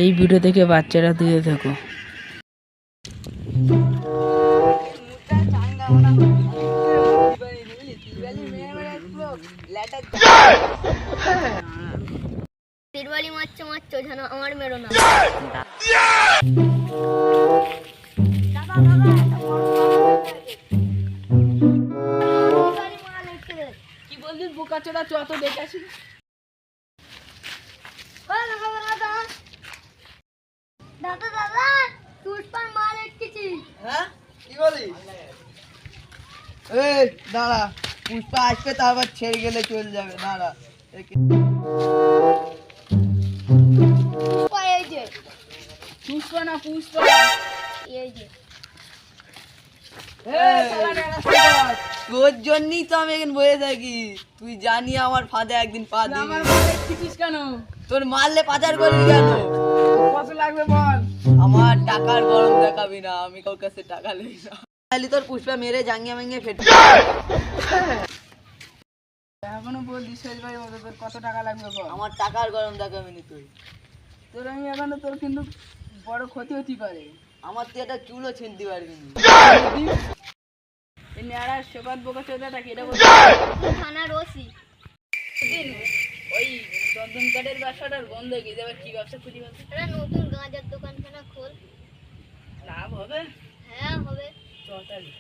এই ভিডিও থেকে বাচ্চারা দূরে থেকো। তিরবালি মারছো মারছো যেন আমার মেরো না। কি বলছিস বোকাচোদা, চ তো দেখে আসি। দাদা দাদা পুষ্পার মাল এসেছি। হ্যাঁ কি বলিস? এই দাঁড়া, পুষ্পা আসবে তারপর ছেড়ে গেলে চলে যাবে। দাঁড়া পুষ্পা এই যে, পুষ্পা না পুষ্পা। এই যে তোর জন্যই তো আমি এখানে বসে থাকি। তুই জানি আমার ফাঁদে একদিন পা দিবি। আমার মাল এসেছিস কেন? তোর মারলে পাচার করবি কেন? কত লাগবে বল। আমার টাকার গরম দেখাবি না, আমি কার কাছে টাকা লই না। তাহলে তোর পুষ্পা মেরে জাঙ্গিয়া মাঙ্গিয়ে ফেটে। এখনো বলছিস শেষ ভাই, তোর কত টাকা লাগবে বল। আমার টাকার গরম দেখাবি না তুই। তোর আমি এখনো তোর কিন্তু বড় ক্ষতি হতে পারে। আমার তুই একটা চুলও ছিনতে পারবি না। এই নেড়া সেবাদ বোকাচোদাটা কি এটা থানার ওসি। ওই চন্দন কাঠের ব্যবসাটার বন্ধ হয়ে গেছে, এবার কি ব্যবসা খুঁজি বলতে? এটা নতুন গাঁজার দোকান খানা খোল। লাভ হবে? হ্যাঁ হবে। চটালি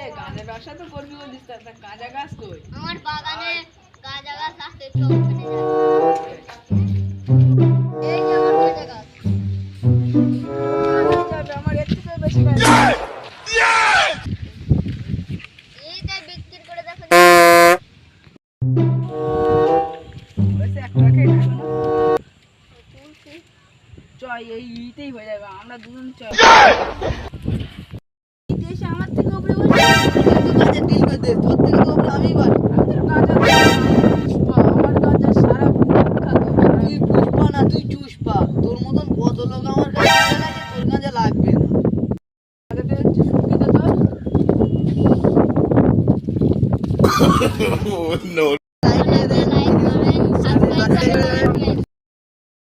এ গাঁজা ব্যবসা তো করবি বলছিস, তা গাঁজা গাছ কই? আমার বাগানে গাঁজা গাছ আছে, চল ওখানে যাই। এই যে আমার গাঁজা গাছ। যাবে আমার এর থেকে বেশি গাছ। এইটাই বিক্রি করে দেখো। বলছে এক টাকাই থাকবে না। চ এই ইতেই হয়ে যাবে, আমরা দুজন চ। ইতে এসে আমার থেকে উপরে বসে কাজে ডিল করে দে, তোর থেকে তো ওপরে আমিই পারি। আমার গাঁজা সারা বিখ্যাত। তুই পুষ্পা না, তুই চুষ্পা। তোর মতন কত লোক আমার কাছে লাগে, তোর কাছে লাগবে না। গাঁজাটা হচ্ছে সুবিধা তোর। লাইক দে, লাইক করেন, সাবস্ক্রাইব করেন।